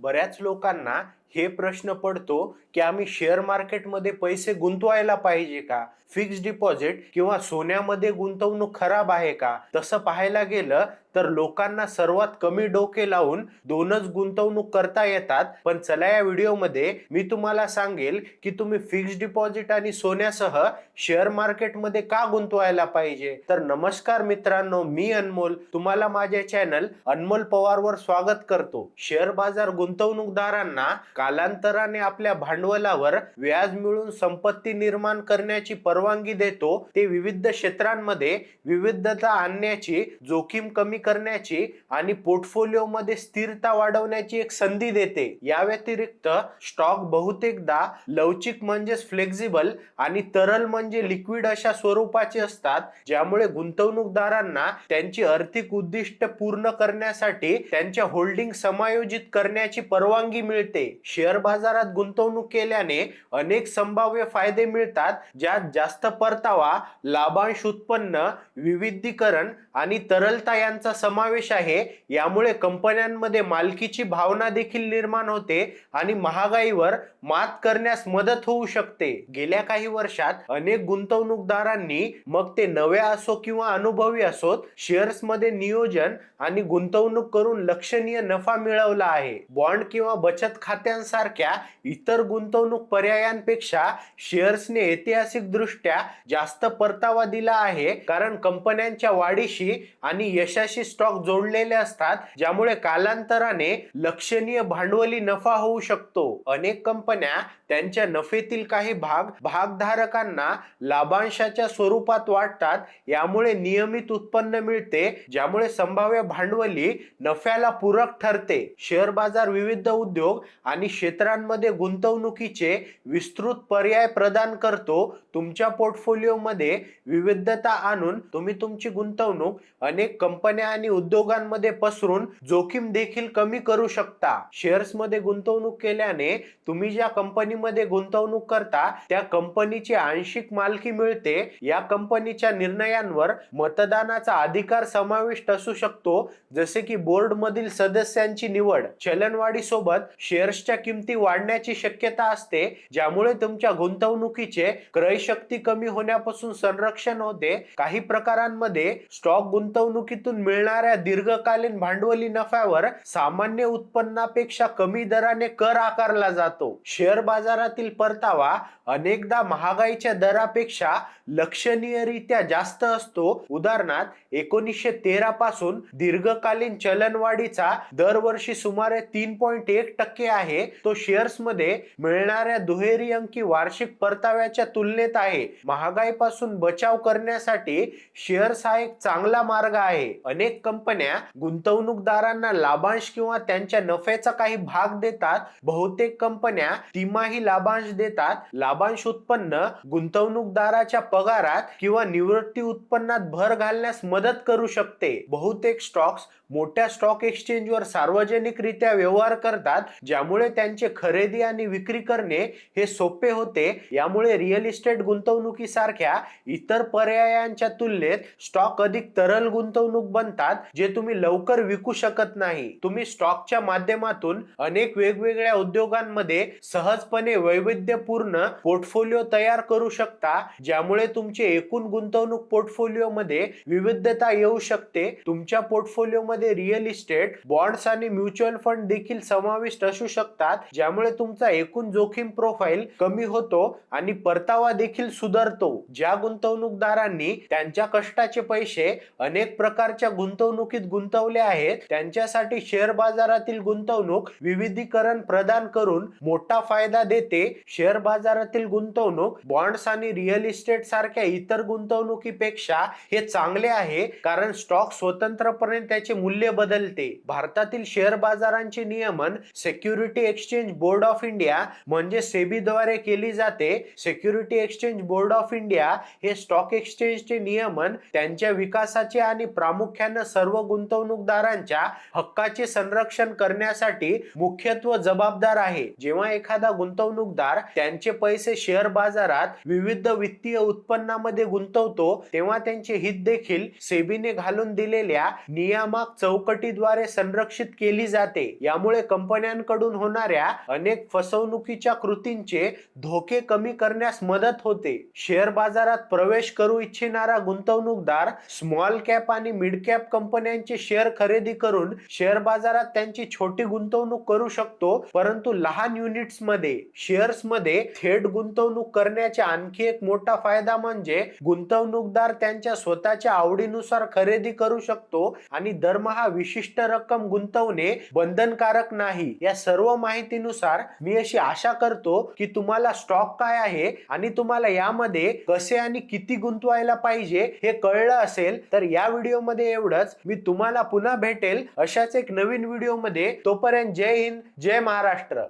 बऱ्याच लोकांना हे प्रश्न पडतो की आम्ही शेअर मार्केटमध्ये पैसे गुंतवायला पाहिजे का? फिक्स डिपॉझिट किंवा सोन्यामध्ये गुंतवणूक खराब आहे का? तसं पाहायला गेलं तर लोकांना सर्वात कमी डोके लावून दोनच गुंतवणूक करता येतात. पण चला या व्हिडिओमध्ये मी तुम्हाला सांगेल की तुम्ही फिक्स डिपॉझिट आणि सोन्यासह शेअर मार्केटमध्ये का गुंतवायला पाहिजे. तर नमस्कार मित्रांनो, मी अनमोल तुम्हाला माझ्या चॅनल अनमोल पवारवर स्वागत करतो. शेअर बाजार गुंतवणूकदारांना कालांतराने आपल्या भांडवलावर व्याज मिळून संपत्ती निर्माण करण्याची परवानगी देतो. ते विविध क्षेत्रांमध्ये विविधता आणण्याची, जोखीम कमी करण्याची आणि पोर्टफोलिओमध्ये स्थिरता वाढवण्याची एक संधी देते. या व्यतिरिक्त स्टॉक बहुतेकदा लवचिक म्हणजेच फ्लेक्झिबल आणि तरल म्हणजे लिक्विड अशा स्वरूपाचे असतात, ज्यामुळे गुंतवणूकदारांना त्यांची आर्थिक उद्दिष्ट पूर्ण करण्यासाठी त्यांच्या होल्डिंग समायोजित करण्याची परवानगी मिळते. शेअर बाजारात गुंतवणूक केल्याने अनेक संभाव्य फायदे मिळतात, ज्यात जास्त परतावा, लाभांश उत्पन्न, विविधीकरण आणि तरलता यांचा समावेश आहे. यामुळे कंपन्यांमध्ये मालकीची भावना देखील निर्माण होते आणि महागाईवर मात करण्यास मदत होऊ शकते. गेल्या काही वर्षात अनेक गुंतवणूकदारांनी, मग ते नवे असो किंवा अनुभवी असोत, शेअर्समध्ये नियोजन आणि गुंतवणूक करून लक्षणीय नफा मिळवला आहे. बॉन्ड किंवा बचत खात्यांसारख्या इतर गुंतवणूक पर्यायांपेक्षा शेअर्सने ऐतिहासिकदृष्ट्या जास्त परतावा दिला आहे, कारण कंपन्यांच्या वाढीशी आणि यशाशी स्टॉक जोडलेले असतात, ज्यामुळे कालांतराने लक्षणीय भांडवली नफा होऊ शकतो. अनेक कंपन्या त्यांच्या नफेतील काही भाग भागधारकांना लाभांशाच्या स्वरूपात वाटतात. यामुळे नियमित उत्पन्न मिळते, ज्यामुळे संभाव्य भांडवली नफ्याला पूरक ठरते. शेअर बाजार विविध उद्योग आणि क्षेत्रांमध्ये गुंतवणुकीचे विस्तृत पर्याय प्रदान करतो. तुमच्या पोर्टफोलिओमध्ये विविधता आणून तुम्ही तुमची गुंतवणूक अनेक कंपन्या आणि उद्योगांमध्ये पसरून जोखीम देखील कमी करू शकता. शेअर्समध्ये गुंतवणूक केल्याने तुम्ही ज्या कंपनीमध्ये गुंतवणूक करता त्या कंपनीची आंशिक मालकी मिळते. या कंपनीच्या निर्णयांवर मतदानाचा अधिकार समाविष्ट असू शकतो, जसे की बोर्ड मधील सदस्यांची निवड. चलनवाढीसोबत शेअर्सच्या किमती वाढण्याची शक्यता असते, ज्यामुळे तुमच्या गुंतवणुकीचे क्रयशक्ती कमी होण्यापासून संरक्षण होते. काही प्रकारांमध्ये स्टॉक गुंतवणुकीतून मिळणाऱ्या दीर्घकालीन भांडवली नफ्यावर सामान्य उत्पन्नापेक्षा कमी दराने कर आकारला जातो. शेअर बाजारातील परतावा अनेकदा महागाईच्या दरापेक्षा लक्षणीयरित्या जास्त असतो. उदाहरणार्थ, 1913 पासून दीर्घकालीन चलनवाढीचा दरवर्षी सुमारे 3.1% आहे. तो शेअर्समध्ये मिळणाऱ्या दुहेरी अंकी वार्षिक परताव्याच्या तुलनेत आहे. महागाईपासून बचाव करण्यासाठी शेअर्स हा एक चांगला मार्ग आहे. अनेक कंपन्या गुंतवणूकदारांना लाभांश किंवा त्यांच्या नफ्याचा काही भाग देतात. बहुतेक कंपन्या तिमाही लाभांश देतात. लाभांश उत्पन्न गुंतवणूकदाराच्या पगारात किंवा निवृत्ती उत्पन्नात भर घालण्यास मदत करू शकते. बहुतेक स्टॉक्स मोठ्या स्टॉक एक्सचेंजवर सार्वजनिकरित्या व्यवहार करतात, ज्यामुळे त्यांचे खरेदी आणि विक्री करणे हे सोपे होते. यामुळे रिअल इस्टेट गुंतवणुकीसारख्या इतर पर्यायांच्या तुलनेत स्टॉक अधिक तरल गुंतवणूक बनतात, जे तुम्ही लवकर विकू शकत नाही. तुम्ही स्टॉकच्या माध्यमातून अनेक वेगवेगळ्या उद्योगांमध्ये सहजपणे वैविध्यपूर्ण पोर्टफोलिओ तयार करू शकता, ज्यामुळे तुमचे एकूण गुंतवणूक पोर्टफोलिओमध्ये विविधता येऊ शकते. तुमच्या पोर्टफोलिओमध्ये रिअल इस्टेट, बॉन्ड्स आणि म्युच्युअल फंड देखील समाविष्ट असू शकतात, ज्यामुळे तुमचा एकूण जोखीम प्रोफाइल कमी होतो आणि परतावा देखील सुधारतो. ज्या गुंतवणूकदारांनी त्यांच्या कष्टाचे पैसे अनेक प्रकारच्या गुंतवणुकीत गुंतवले आहेत, त्यांच्यासाठी शेअर बाजारातील गुंतवणूक विविधीकरण प्रदान करून मोठा फायदा देते. शेअर बाजारातील गुंतवणूक बॉन्ड्स आणि रिअल इस्टेट सारख्या इतर गुंतवणुकीपेक्षा हे चांगले आहे, कारण स्टॉक स्वतंत्रपणे त्याचे मूल्य बदलते. भारतातील शेअर बाजारांचे नियमन security exchange board of India म्हणजे सेबी द्वारे केली जाते. Security exchange board of India हे स्टॉक एक्सचेंजचे नियमन, त्यांच्या विकासाचे आणि प्रामुख्याने कायद्यानं सर्व गुंतवणूकदारांच्या हक्काचे संरक्षण करण्यासाठी मुख्यत्व जबाबदार आहे. जेव्हा एखादा गुंतवणूकदार त्यांचे पैसे शेअर बाजारात विविध वित्तीय उत्पन्नामध्ये गुंतवतो तेव्हा त्यांचे हित देखील सेबीने घालून दिलेल्या नियामक चौकटीद्वारे संरक्षित केली जाते. यामुळे कंपन्यांकडून होणाऱ्या अनेक फसवणुकीच्या कृतींचे धोके कमी करण्यास मदत होते. शेअर बाजारात प्रवेश करू इच्छिणारा गुंतवणूकदार स्मॉल कॅप आणि मिड कॅप कंपन्यांचे शेअर खरेदी करून शेअर बाजारात त्यांची छोटी गुंतवणूक करू शकतो. परंतु लहान युनिट्स मध्ये शेअर्स मध्ये थेट गुंतवणूक करण्याचा आणखी एक मोठा फायदा म्हणजे गुंतवणूकदार त्यांच्या स्वतःच्या आवडीनुसार खरेदी करू शकतो आणि दरमहा विशिष्ट रक्कम गुंतवणे बंधनकारक नाही. या सर्व माहितीनुसार मी अशी आशा करतो की तुम्हाला स्टॉक काय आहे आणि तुम्हाला यामध्ये कसे आणि किती गुंतवायला पाहिजे हे कळलं असेल. तर या व्हिडिओमध्ये एवढंच. मी तुम्हाला पुन्हा भेटेल अशाच एक नवीन व्हिडिओमध्ये. तोपर्यंत जय हिंद, जय महाराष्ट्र.